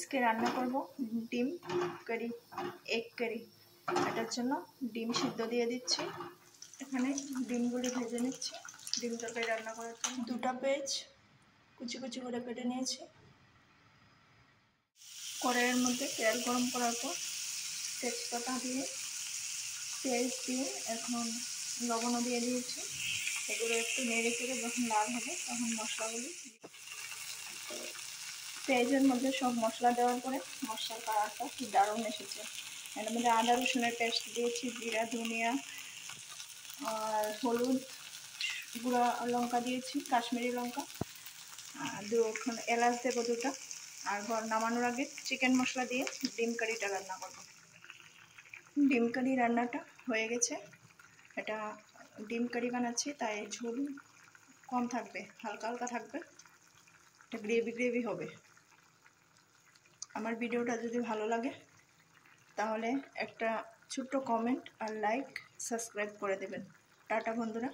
আজকে রান্না করব ডিম কারি, এগ কারি। এটার জন্য ডিম সিদ্ধ দিয়ে দিচ্ছি। এখানে ডিমগুলি ভেজে নিচ্ছি ডিম তরকারি রান্না করার জন্য। 2টা পেঁয়াজ কুচি কুচি করে কেটে নিয়েছি। কড়াইয়ের মধ্যে তেল গরম করার পর তেজপাতা দিয়ে পেঁয়াজ দিয়ে এখন লবণও দিয়ে দিয়েছি। এগুলো একটু নেড়ে চেড়ে যখন লাল হবে তখন মশলাগুলি, পেঁয়াজের মধ্যে সব মশলা দেওয়ার পরে মশলার কালারটা কি দারুণ এসেছে। এর মধ্যে আদা রসুনের পেস্ট দিয়েছি, জিরা ধনিয়া আর হলুদ গুঁড়া লঙ্কা দিয়েছি, কাশ্মীরি লঙ্কা, আর এলাচ দেবো 2টা। আর নামানোর আগে চিকেন মশলা দিয়ে ডিম কারিটা রান্না করব। ডিম কারি রান্নাটা হয়ে গেছে। এটা ডিম কারি বানাচ্ছি তাই ঝোল কম থাকবে, হালকা হালকা থাকবে, এটা গ্রেভি গ্রেভি হবে। আমার ভিডিওটা যদি ভালো লাগে তাহলে একটা ছোট্ট কমেন্ট আর লাইক সাবস্ক্রাইব করে দেবেন। টাটা বন্ধুরা।